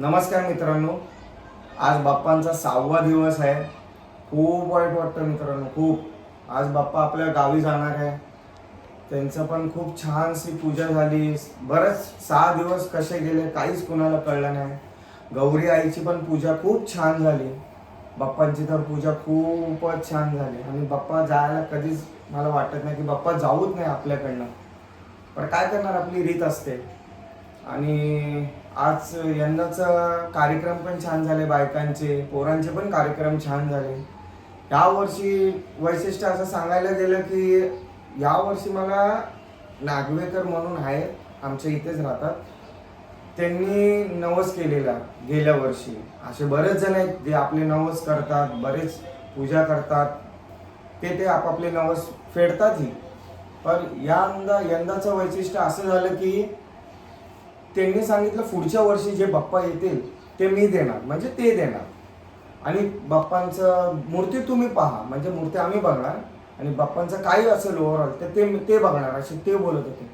नमस्कार मित्रांनो, आज बाप्पांचा 6वा दिवस आहे. खूप वाईट वाटतं मित्रांनो, खूप. आज बाप्पा आपल्या गावी जाणार आहे. त्यांचं पण खूप छानशी पूजा झाली. बरंच 6 दिवस कसे गेले काहीच कुणाला कळलं नाही. गौरी आईची पण पूजा खूप छान झाली. बाप्पांची तर पूजा खूपच छान झाली आणि बाप्पा जायला कधीच मला वाटत नाही की बाप्पा जाऊच नाही आपल्याकडनं. पण काय करणार, आपली रीत असते. आणि आज यंदाचा कार्यक्रम पण छान झाले, बायकांचे पोरांचे पण कार्यक्रम छान झाले. यावर्षी वैशिष्ट्य असं सांगायला गेलं की यावर्षी मला नागवेकर म्हणून आहेत, आमच्या इथेच राहतात. त्यांनी नवस केलेला गेल्या वर्षी. असे बरेच जण आहेत जे आपले नवस करतात, बरेच पूजा करतात, ते आपापले नवस फेडतातही. पण यंदाचं वैशिष्ट्य असं झालं की त्यांनी सांगितलं पुढच्या वर्षी जे बाप्पा येतील ते मी देणार, म्हणजे ते देणार. आणि बाप्पांचं मूर्ती तुम्ही पहा, म्हणजे मूर्ती आम्ही बघणार आणि बाप्पांचं काही असेल ओव्हरऑल तर ते बघणार, असे ते बोलत होते.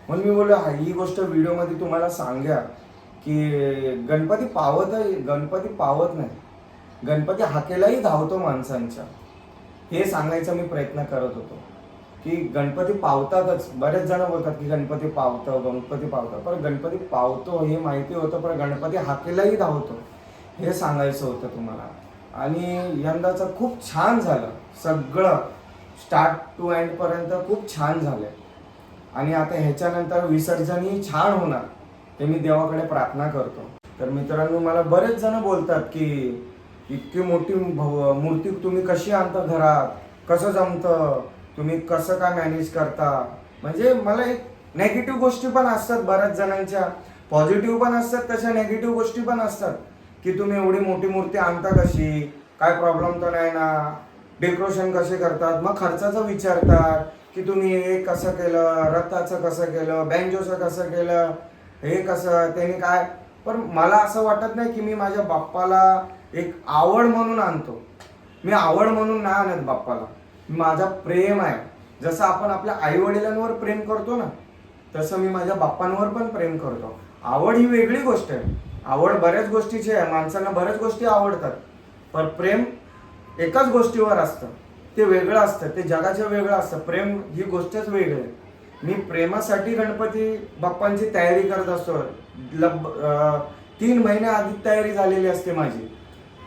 म्हणून मी बोललो ही गोष्ट व्हिडिओमध्ये तुम्हाला सांगा की गणपती पावत नाही, गणपती हाकेलाही धावतो माणसांच्या. हे सांगायचा मी प्रयत्न करत होतो की गणपती पावतातच. बरेच जण बोलतात की गणपती पावतो, पण गणपती पावतो हे माहिती होतं, पण गणपती हाकेलाही धावतो हे सांगायचं होतं तुम्हाला. आणि यंदाचं खूप छान झालं, सगळं स्टार्ट टू एंड पर्यंत खूप छान झालंय. आणि आता ह्याच्यानंतर विसर्जनही छान होणार, ते मी देवाकडे प्रार्थना करतो. तर मित्रांनो, मला बरेच जण बोलतात की इतकी मोठी मूर्ती तुम्ही कशी आणता घरात, कसं जमतं, तुम्ही कसं काय मॅनेज करता. म्हणजे मला एक नेगेटिव्ह गोष्टी पण असतात बऱ्याच जणांच्या, पॉझिटिव्ह पण असतात, तशा नेगेटिव्ह गोष्टी पण असतात की तुम्ही एवढी मोठी मूर्ती आणता कशी, काय प्रॉब्लेम तर नाही ना, डेकोरेशन कसे करतात. मग खर्चाचं विचारतात की तुम्ही हे कसं केलं, रथाचं कसं केलं, बँजोचं कसं केलं, हे कसं त्याने काय. पण मला असं वाटत नाही की मी माझ्या बाप्पाला एक आवड म्हणून आणतो. मी आवड म्हणून नाही आणत बाप्पाला, माझा प्रेम आहे. जसं आपण आपल्या आई वडिलांवर प्रेम करतो ना, तसं मी माझ्या बाप्पांवर पण प्रेम करतो. आवड ही वेगळी गोष्ट आहे. आवड बऱ्याच गोष्टीची आहे, माणसांना बऱ्याच गोष्टी आवडतात, पण प्रेम एकाच गोष्टीवर असतं, ते वेगळं असतं, ते जगाचं वेगळं असतं. प्रेम ही गोष्टच वेगळी आहे. मी प्रेमासाठी गणपती बाप्पांची तयारी करत असतो. 3 महिने आधी तयारी झालेली असते माझी,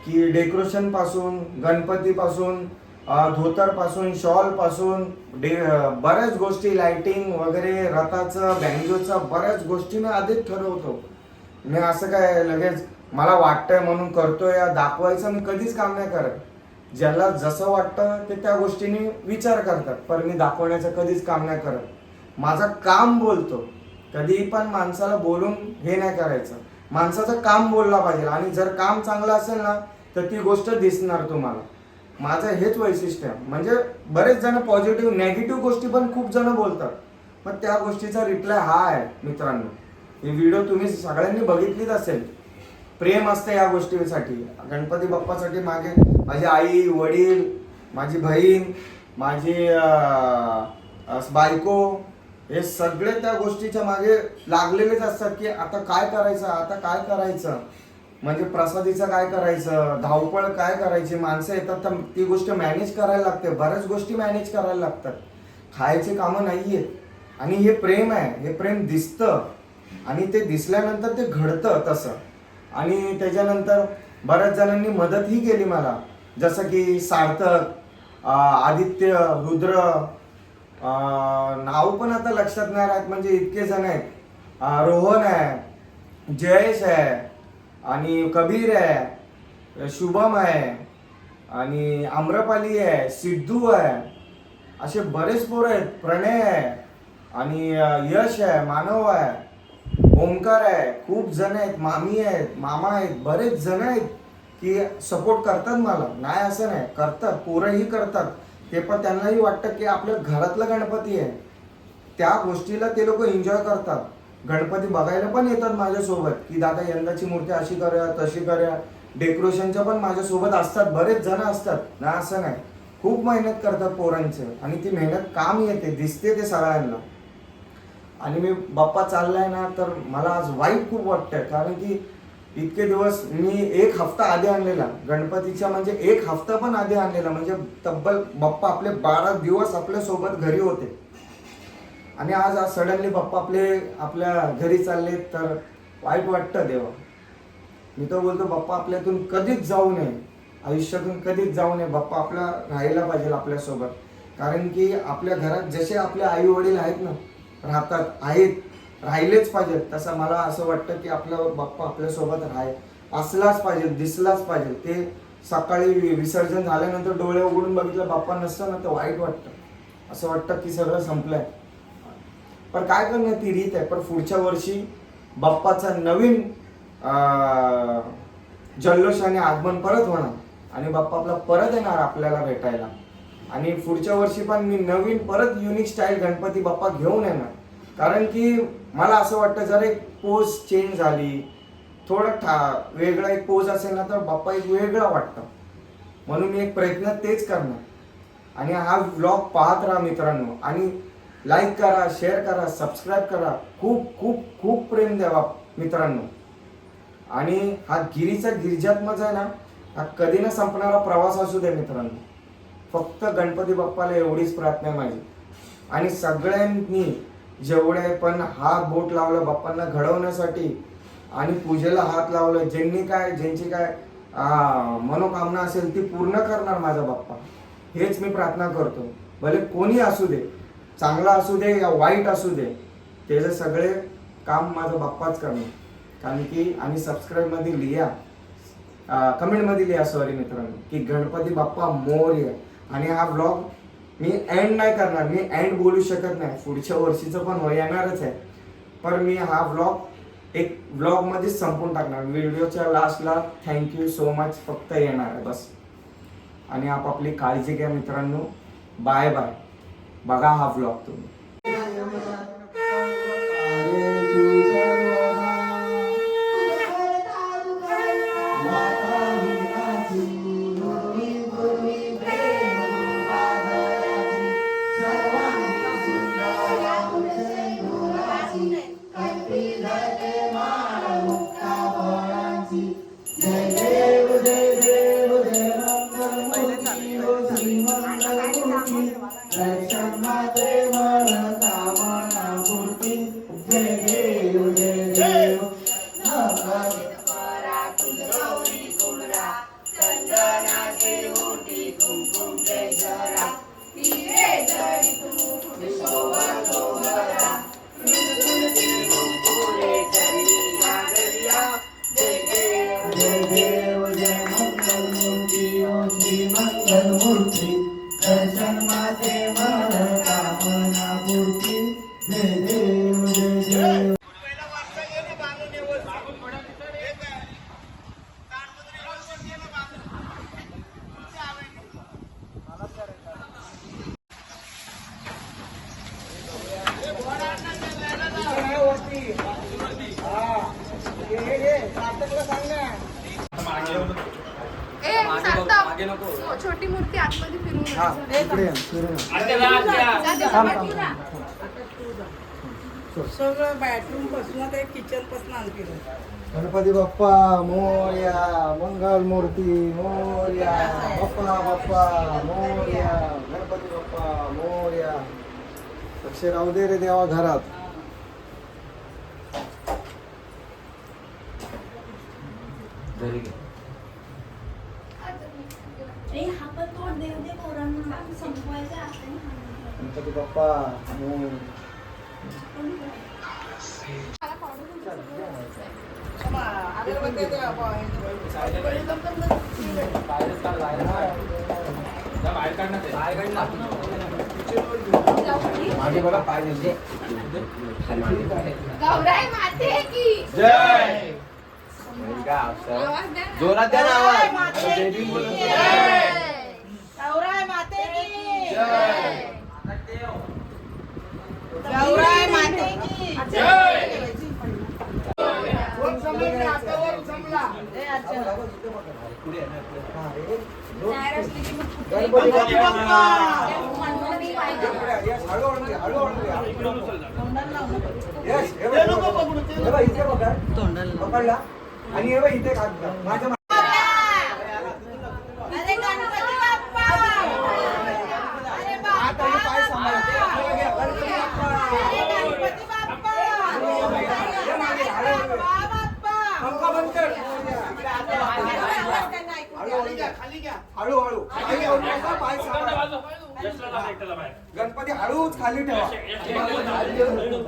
की डेकोरेशन पासून, गणपती पासून, धोतर पासून, शॉल पासून, बऱ्याच गोष्टी, लाइटिंग वगैरे, रथाचं, बँजोचं, बऱ्याच गोष्टी मी आधीच ठरवतो. मी असं काय लगेच मला वाटतंय म्हणून करतोय या दाखवायचं मी कधीच काम नाही करत. ज्याला जसं वाटतं ते त्या गोष्टींनी विचार करतात, पण मी दाखवण्याचं कधीच काम नाही करत. माझं काम बोलतो. कधीही पण माणसाला बोलून हे नाही करायचं, माणसाचं काम बोलला पाहिजे. आणि जर काम चांगलं असेल ना तर ती गोष्ट दिसणार तुम्हाला. माझं हेच वैशिष्ट्य आहे. म्हणजे बरेच जण पॉझिटिव्ह, नेगेटिव्ह गोष्टी पण खूप जण बोलतात, पण त्या गोष्टीचा रिप्लाय हा आहे मित्रांनो. ही व्हिडिओ तुम्ही सगळ्यांनी बघितलीच असेल. प्रेम असतं या गोष्टीसाठी, गणपती बाप्पासाठी. मागे माझी आई वडील, माझी बहीण, माझी बायको, हे सगळे त्या गोष्टीच्या मागे लागलेलेच असतात की आता काय करायचं, आता काय करायचं, म्हणजे प्रसादीचं काय करायचं, धावपळ काय करायची. माणसं येतात तर ती गोष्ट मॅनेज करायला लागते, बऱ्याच गोष्टी मॅनेज करायला लागतात, खायची कामं नाही आहेत. आणि हे प्रेम आहे, हे प्रेम दिसतं आणि ते दिसल्यानंतर ते घडतं तसं. आणि त्याच्यानंतर बऱ्याच जणांनी मदतही केली मला, जसं की सार्थक, आदित्य, रुद्र, नाव पण आता लक्षात नाही राहत, म्हणजे इतके जण आहेत. रोहन आहे, जयेश आहे, आणि कबीर आहे, शुभम आहे, आणि आम्रपाली आहे, सिद्धू आहे, असे बरेच पोरं आहेत. प्रणय आहे, आणि यश आहे, मानव आहे, ओमकार आहे, खूप जण आहेत, मामी आहेत, मामा आहेत, बरेच जण आहेत की सपोर्ट करतात मला. नाही असं नाही, करतात, पोरंही करतात. ते पण त्यांनाही वाटतं की आपल्या घरातला गणपती आहे, त्या गोष्टीला ते लोक एन्जॉय करतात. गणपती बघायला पण येतात माझ्यासोबत की दादा यंदाची मूर्ती अशी करूया, तशी करूया. डेकोरेशनच्या पण माझ्यासोबत असतात, बरेच जण असतात, ना असं नाही. खूप मेहनत करतात पोरांचं, आणि ती मेहनत काम येते, दिसते ते सगळ्यांना. आणि मी बाप्पा चाललाय ना तर मला आज वाईट खूप वाटतंय, कारण की इतके दिवस मी 1 हफ्ता आधी आणलेला गणपतीच्या, म्हणजे 1 हफ्ता पण आधी आणलेला, म्हणजे तब्बल बाप्पा आपले 12 दिवस आपल्या सोबत घरी होते. आणि आज सडनली बाप्पा आपल्या घरी चालले, तर वाईट वाटतं देवा. मी तर बोलतो बाप्पा आपल्यातून कधीच जाऊ नये, आयुष्यातून कधीच जाऊ नये. बाप्पा आपला राहायला पाहिजे आपल्यासोबत, कारण की आपल्या घरात जसे आपले आई वडील आहेत ना, राहिलेच पाहिजेत. तसं मला असं वाटतं की आपला बाप्पा आपल्यासोबत असलाच पाहिजे, दिसलाच पाहिजे. ते सकाळी विसर्जन झाल्यानंतर डोळे उघडून बघितलं बाप्पा नसतं ना, तर वाईट वाटतं. असं वाटतं की सगळं संपलंय. पण काय करणार, ती रीत आहे. पण पुढच्या वर्षी बाप्पाचा नवीन जल्लोषाने आगमन परत होणार आणि बाप्पा आपला परत येणार आपल्याला भेटायला. आणि पुढच्या वर्षी पण मी नवीन परत युनिक स्टाईल गणपती बाप्पा घेऊन येणार. कारण की मला असं वाटतं जर एक पोज चेंज झाली, थोडं वेगळा एक पोज असेल ना, तर बाप्पा एक वेगळा वाटतं. म्हणून मी एक प्रयत्न तेच करणार. आणि हा व्लॉग पाहत राहा मित्रांनो, आणि लाईक करा, शेअर करा, सबस्क्राईब करा. खूप खूप खूप प्रेम द्यावा मित्रांनो. आणि हा गिरिजात्मक आहे ना, हा कधी न संपणारा प्रवास असू दे मित्रांनो. फक्त गणपती बाप्पाला एवढीच प्रार्थना आहे माझी. आणि सगळ्यांनी जेवढे पण हा बोट लावला बाप्पांना घडवण्यासाठी आणि पूजेला हात लावला, ज्यांची काय मनोकामना असेल ती पूर्ण करणार माझा बाप्पा, हेच मी प्रार्थना करतो. भले कोणी असू दे, चांगला असू दे या वाईट असू दे, त्याचे सगळे काम माझा बाप्पाच करणार. कारण की आणि सबस्क्राईब मध्ये लिहा, कमेंट मध्ये लिहा सॉरी मित्रांनो, की गणपती बाप्पा मोरया. आणि हा व्लॉग मी एंड नाही करणार, मी एंड बोलू शकत नाही. पुढच्या वर्षीचं पण येणारच आहे, पण मी हा व्लॉग एक व्लॉग मध्येच संपून टाकणार. व्हिडिओच्या लास्टला थँक्यू सो मच फक्त येणार आहे बस. आणि आपापली काळजी घ्या मित्रांनो. Bye bye. बघा हा व्लॉग तुम्ही. छोटी मूर्ती आतमध्ये फिरून सगळं बेडरूम पासून ते किचन पासून आणखी गणपती बाप्पा मोरया, मंगल मूर्ती मोरया, बाप्पा बाप्पा मोरया, गणपती बाप्पा मोरया. लक्ष राहू दे रे देवा घरात. गणपती बाप्पा माझे बघा पाय दिसते. गौराई माते की जय. जोरात द्या ना आवाज. गौराई माते की जय. गौराई माते की जय. गणपती बाप्पा. पकडला आणि हे बघ इथे का माझ्या अरे गणपती बाप्पा अरे आता हे पाय सांभाळा. गणपती बाप्पा. गणपती बाप्पा पंखा बंद कर. हळूहळू पाय घेऊन नका, पाय सांभाळा. गणपती हळूच खाली ठेवा.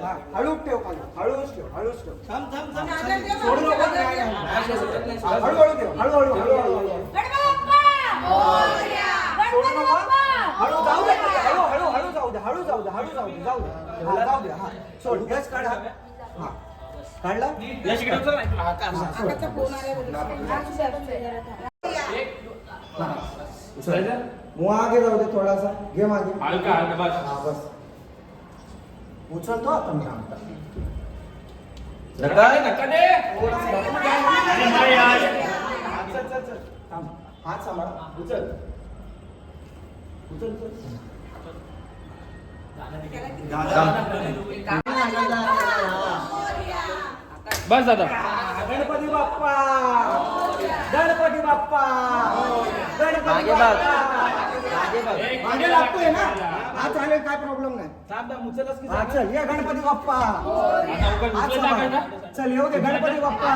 हा, हळूच ठेव खाली, हळूच ठेव, हळूच ठेव. सोडू नको. हळूहळू ठेव, हळूहळू हळूहळू. सोडू नको. हळू जाऊ दे, हळू हळू हळू जाऊ दे, हळू जाऊ दे, हळू जाऊ दे, जाऊ दे. हा, जाऊ दे. हा, सोड. यश काढ. हा, काढला. आगे जाऊ दे थोडासा. घे मागे. हा, बस. उचलतो आता मी आता. चल चल चल. थांब. हात सांभाळा. उचल. उचल उचल. बस दादा. गणपती बाप्पा. गणपती बाप्पा. गणपती बाप्पा. मागे लागतोय ना. हा चालेल, काय प्रॉब्लेम नाही. हा, चल ये गणपती बाप्पा. हात सांभाळ. चल येऊ दे गणपती बाप्पा. हा,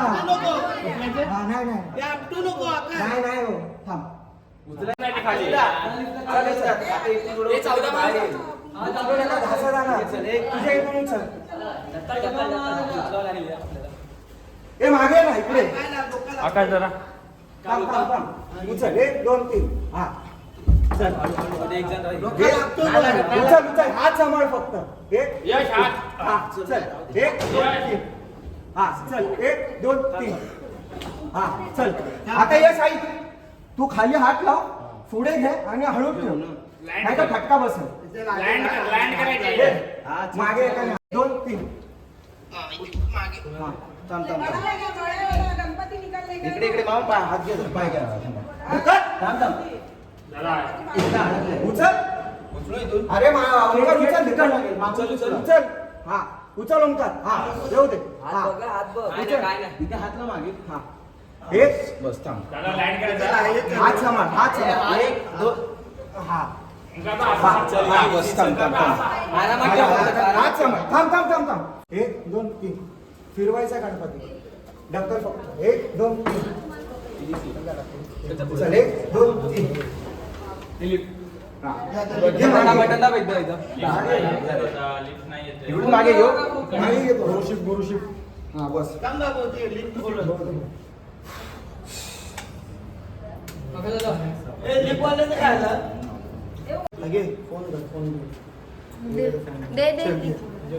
नाही नाही नाही नाही हो. थांब. घासा जाणार. तुझ्या इकडून चल. ए मागे ना इकडे. आकाश जरा. थांब थांब थांब. उचल 1 2 3. हा चल. उचल उचल. हात सांभाळ फक्त. 1 यश हात. हा चल. 1 2 3. हा चल. 1 2 3. हा चल. आता यश आई तू खाली हात लाव, पुढे घे आणि हळू ठेव, नाही तर फटका बसेल. लँड करायचे. मागे 1 2 3. हा थांब थांब थांब. गणपती निकाल इकडे इकडे मामा पाय हात घे. पाय घ्या. थांब थांब. उचल. अरे ओंकार उचल. उचल. हा उचल ओंकार. हा येऊ दे. हा इथे हात लाव मागे. हा 1 बस. थांब. त्याला लँड करायचं. हात सांभाळ. हात सांभाळ. 1 2. हा बस. थांब थांब थांब. हात सांभाळ. थांब थांब थांब थांब. 1 2 3. फिरवायचा गणपती. ढक्कन फक्त. 1 2 3. चल 1 2 3. इकडून मागे येऊ. मागे येतो. गुरुशिप. हा बस. लगे फोन कर. फोन दे दे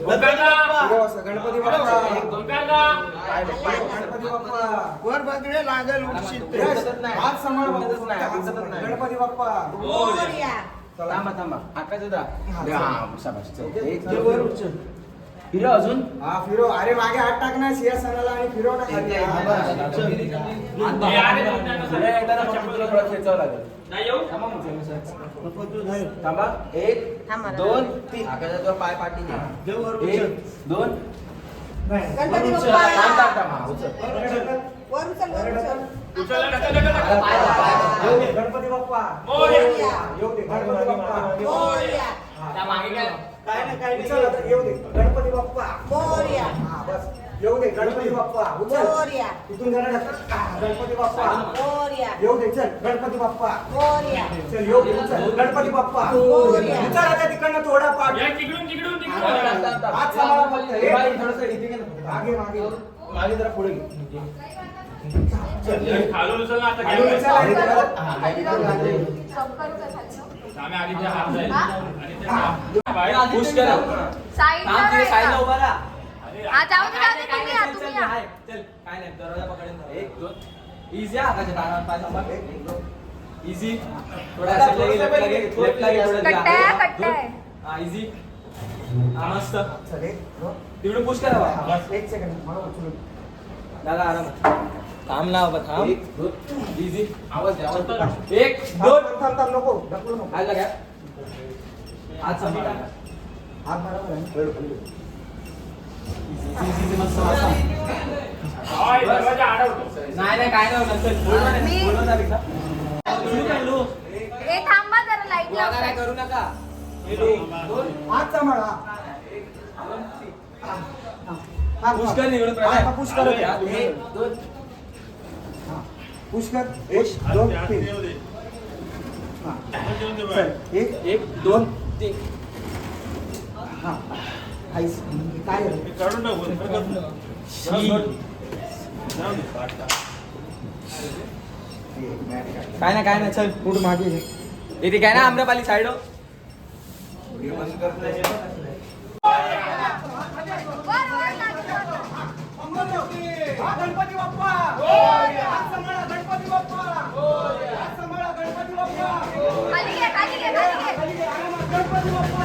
गणपती बाप्पा. गणपती बाप्पा. वर बघणे लागेल उठशील ते. हात सांभाळ. गणपती बाप्पा. थांबा आकाशदा. वर उचल. फिरो अजून. हा फिरो. अरे मागे हात टाकणार सिंहासनाला आणि फिरव ना खाली. खेचावं लागेल. थांबा 1 2 3. आकाशाचा पाय पाठी घे. 1 2. गणपती उचल. बाप्पा. थांब थांब. उचल. वर उचल, वर उचल. येऊ दे गणपती बाप्पा. येऊ दे गणपती बाप्पा. मोरया. काय नाही काय नाही. चल आता येऊ दे गणपती बाप्पा. मोरया. हा बस. येऊ दे गणपती बाप्पा. उचल. मोरया. इथून जरा ढकल. गणपती बाप्पा. मोरया. येऊ दे. चल गणपती बाप्पा. मोरया. चल येऊ दे. उचल गणपती बाप्पा. मोरया. उचल आता तिकडनं थोडा पाठ. तिकडून हात सांभाळा फक्त. हे बाई थोडंसं इथे घे ना. मागे मागे. मागे जरा पुढे घे. खालून उचल ना आता. खाली उचल आणि जरा. आम्ही आधी ते हात जाईल आणि ते हात. पुश करा. साईडला उभा राहा. हा जाऊ दे तुम्ही या, तुम्ही या. चल काय नाही दरवाजा पकडेन. 1 2. इझी आकाशात आराम पाय सांभाळ. 1 2. इझी. थोडा लेफ्ट लागे कट्टा आहे. हा इझी. हा मस्त. चल 1 2. तिकडे पुश करा बा. बस 1 सेकंड. मला उचलू. दादा आराम. थांब ना बाबा थांब. 1 2. इझी. आवाज द्या. 1 2. थांब थांब नको. ढकलू नको. काय लागा. हात सांभाळा. हात बरोबर आहे. इझी मस्त. दरवाजा अडवतो. नाही काय नाही होणार. चल, बोलवा नाही. मी- बोलवा नाही बेटा. ए थांबा जरा लाईट तू आता काय लाव करू नका. हे दोन. हात सांभाळा. पुश कर निवडून आता push कर. एक, दोन. पुश कर. 1 2 3 चल 1 एक, दोन, तीन. हा आईस काय रे? काढून टाकू. काय नाही चल. पुढे मागे घे. इथे काय ना आम्रपाली साईड. गणपती बाप्पा गणपती बाप्पा गणपती बाप्पा खाली घे खाली घे खाली घे गणपती बाप्पा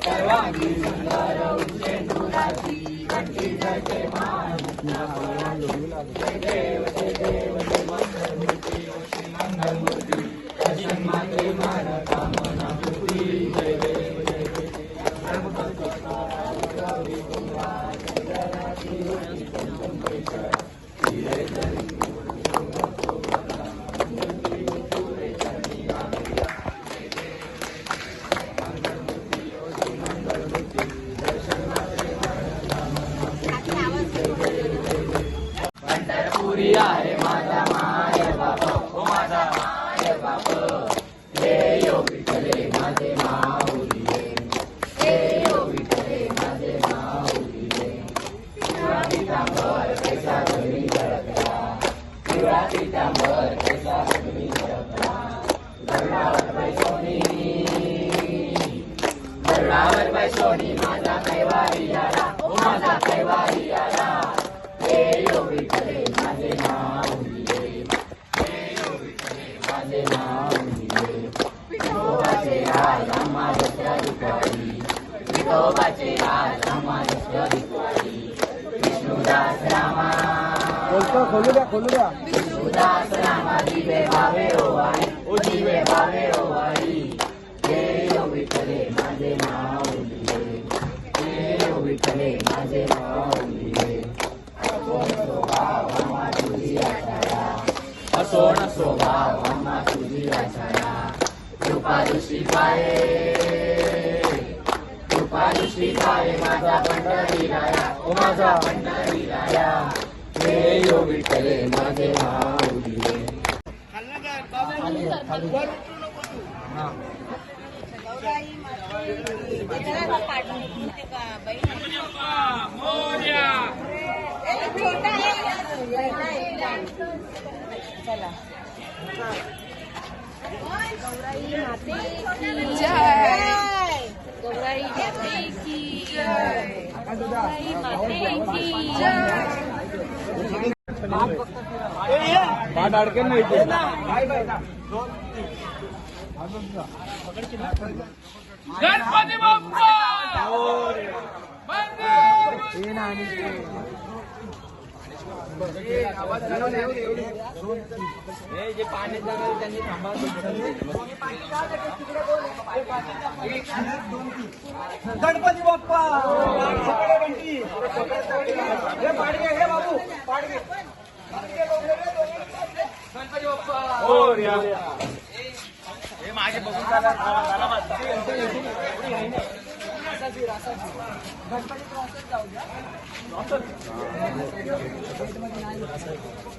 सर्वांगी सुंदर उच्चे पंढरपुरी आहे माझा माय बाप ओ माझा माय बाप हे यो विठ्ठले माझे माऊली हे यो विठ्ठले माझे माऊली पिवळा पितांबर कैसा घरी झळकला पिवळा पितांबर कैसा घरी झळकला गरुडावर बैसोनी गरुडावर बैसोनी माझा कैवारी आला ओ माझा कैवारी आला हे यो विठ्ठले माझे माऊली हे यो विठ्ठले माझे माऊली विठोबाचे आज आम्हा दसरा दुपारी विठोबाचे आज आम्हा दसरा दुपारी विष्णुदास रामा खोलू द्या विष्णुदास रामा दिवे भावे ओवाळी ओ दिवे भावे ओवाळी हे यो विठ्ठले माझे माऊली हे यो विठ्ठले माझे माऊली असोण स्वभाव आम्हा तुझी आचारा कृपा दृष्टी पाये कृपा दृष्टी पाये माझा पंढरी राया ओ माझा पंढरी राया हे यो विठ्ठले माझे माऊली गौराई माते की जय गौराई माते की जय पाठ अडकेल नाही ते. गणपती बाप्पा जे पाण्यात जाणार त्यांनी गणपती बाप्पा हे पाडगे हे बाबू पाडगे गणपती बाप्पा हे मागे बघून झाला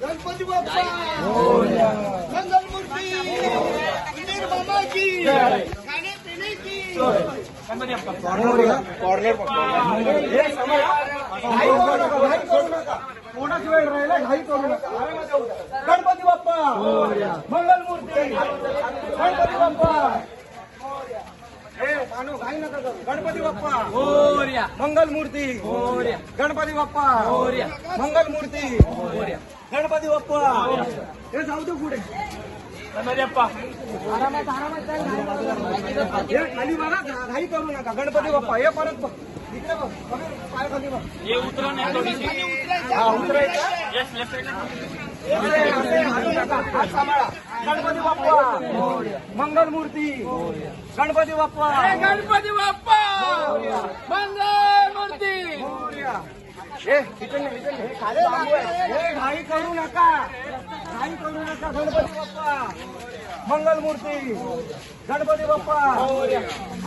गणपती बाप्पा मंगलमूर्ती गणेश बाबा की खाने पिणे की गणपती बाप्पा कॉर्नर कोणाच वेळ राहिला घाई करू नका गणपती बाप्पा मंगलमूर्ती गणपती बाप्पा घाई नका करू गणपती बाप्पा मंगलमूर्ती गणपती बाप्पा मंगलमूर्ती गणपती बाप्पा हे जाऊ दे पुढे गणपती बाप्पा आरामात हे खाली बघा घाई करू नका गणपती बाप्पा हे परत बघ इकडे बघ पाय खाली बघ हे उतरा नाही थोडीशी हा उतरायचं येस लेफ्ट साईड हात सांभाळा गणपती बाप्पा मंगलमूर्ती गणपती बाप्पा गणपती बाप्पा मंगलमूर्ती हे खाली बांबू आहे. हे घाई करू नका गणपती बाप्पा मंगलमूर्ती गणपती बाप्पा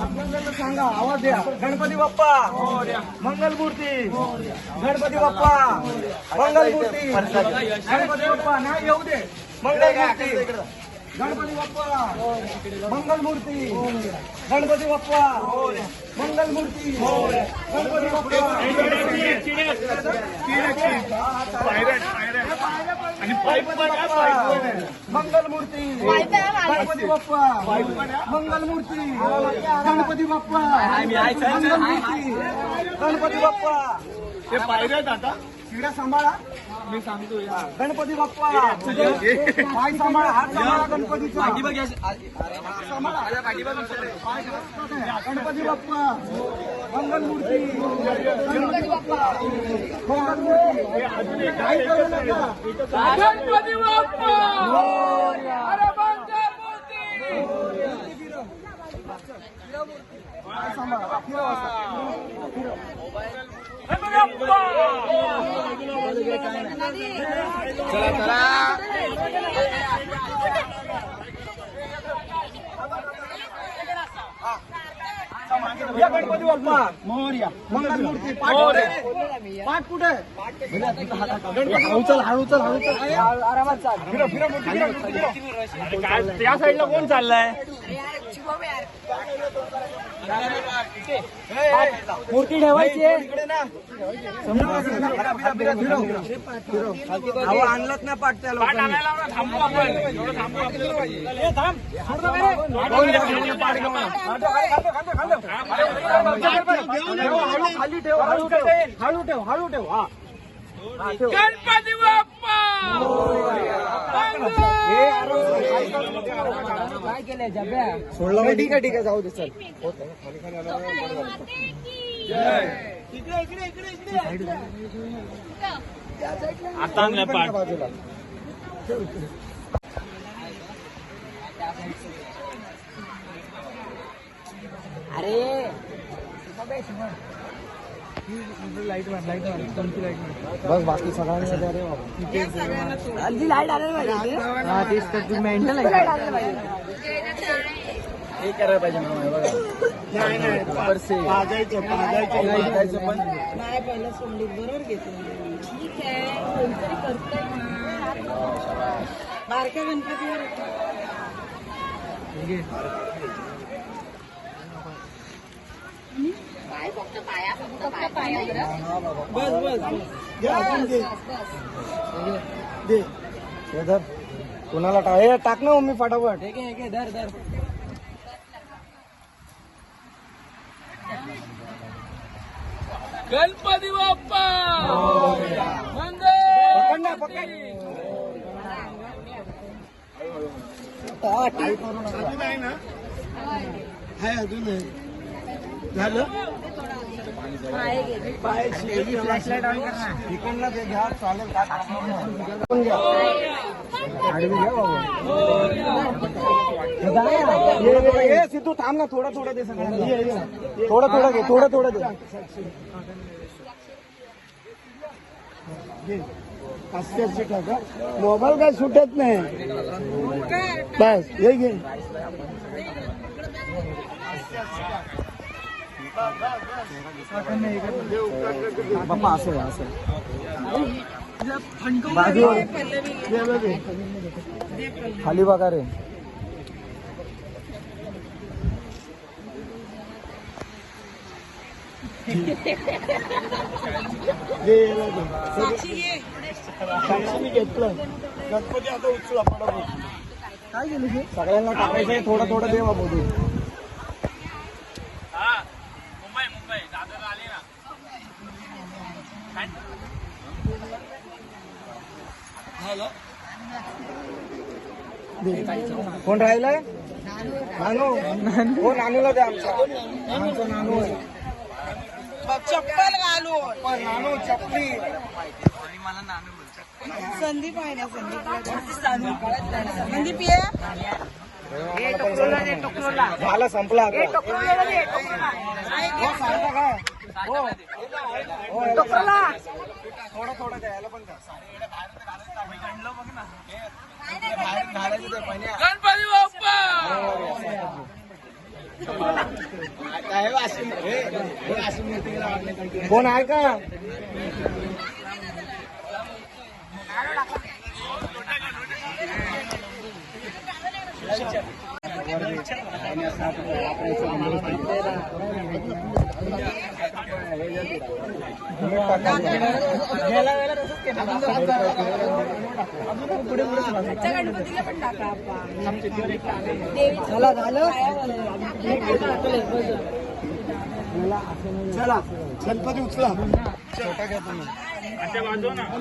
आपल्याला सांगा आवाज द्या गणपती बाप्पा मंगलमूर्ती गणपती बाप्पा मंगलमूर्ती गणपती बाप्पा नाही येऊ दे मंगलमूर्ती गणपती बाप्पा मंगलमूर्ती गणपती बाप्पा मंगलमूर्ती गणपती बाप्पा आणि पाईप मंगलमूर्ती गणपती बाप्पा मंगलमूर्ती गणपती बाप्पा मंगलमूर्ती गणपती बाप्पा ते पायऱ्यात आता शिड्या सांभाळा मी सांगतो गणपती बाप्पा पाय सांभाळा हात सांभाळा गणपतीचा सांभाळा गणपती बाप्पा मंगलमूर्ती गणपती बाप्पा मंगलमूर्ती काय करू नका गणपती बाप्पा अरे मंगलमूर्ती सांभाळा गणपती बाप्पा गणपती बाप्पा मोरया. मंगलमूर्ती पाठ कुठे हळू चल हळू चल हळू चल आरामात चाल. फिरो फिरो मूर्ती त्या साईडला कोण चाललाय? मूर्ती ठेवायची आणलंच ना पाठ त्या लोकांनी. थांबू आपण एवढं थांबू खाली ठेव हळू ठेव हळू ठेव हळू ठेव. हा गणपती बाप्पा काय केलंय जब्या सोडलं. ठीक आहे ठीक आहे जाऊ दे चल. आता आणलाय पाठ. बाजूला बस बाकी सगळ्यांनी लाईट आलेला तेच तर तुम्ही मेंटल हे करायला पाहिजे ना. बघा पण नाही पहिलं सोडली बरोबर घेतलं. ठीक आहे कोणतरी करतंय ना. बारक्या गणपतीवर पाय फक्त पाया बरं. बस बस दे हे धर. कोणाला टाक ना मम्मी फटाफट. धर धर गणपती बाप्पा पकड ना पकड. हाय अजून झालं. फ्लॅशलाईट ऑन कर ना. तिकडनं ते घ्या चालेल. आडवी घ्या बाबा. ये सिद्धू थांब ना. थोडं थोडं दे सगळ्यांना. थोडं थोडं घे थोडं थोडं दे. असे टाका. मोबाईल काय सुटत नाही. बस हे घे. बाप्पा असं आहे असं बाजूवर खाली बघा रे. साक्षीने घेतलं. गणपती आता उचला पडा. काय केलं सगळ्यांना टाकायचंय. थोडं थोडं दे बाबू. मुंबई दादरला आले ना. कोण राहिलाय? नानू. हो नानूला द्या. आमचा नानू आहे. चप्पल घालू. पण नानू चपली. संदीप आहे ना. संदीप ये. झाला संपला आता. हो सांगता काय थोडं थोडं द्यायला पण गणपती बाप्पा कोण आहे का? गणपतीला पण टाका. चला झालं. चला गणपती उचला. छोटा घ्या तुम्ही.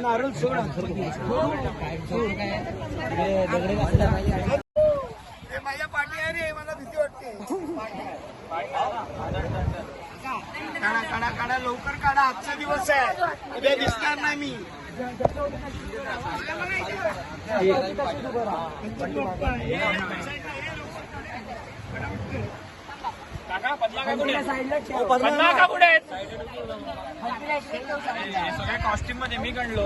नारळ सोडा. माझ्या पाठी आहे रे. मला भीती वाटते. काढा काढा काढा लवकर काढा. आजचा दिवस आहे. उद्या दिसणार नाही मी. सगळ्या कॉस्ट्युम मध्ये मी गणलो.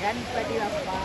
गणपती बाप्पा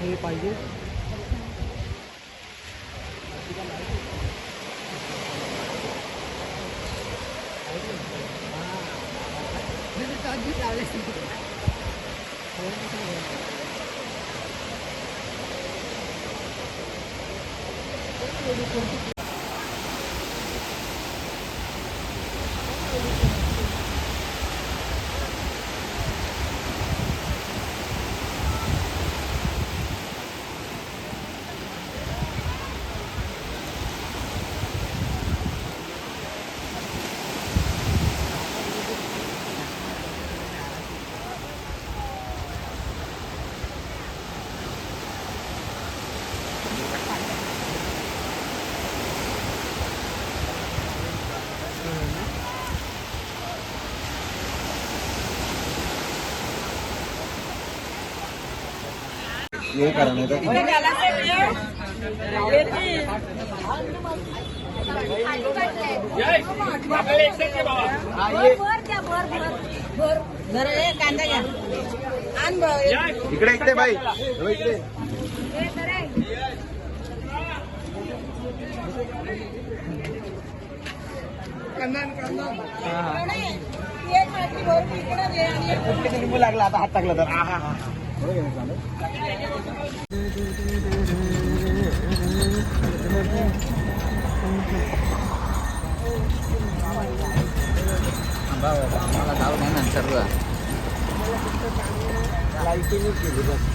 हे पाहिजे ये करा नाही तर आपल्याला एकसेट आहे बाबा. कांदा घ्या आण इकडे इकडे बाई इकडे लिंबू लागला आता हात टाकला तर हा हा आम्हाला जाऊ नाही नंतर लाईटिंग केली बस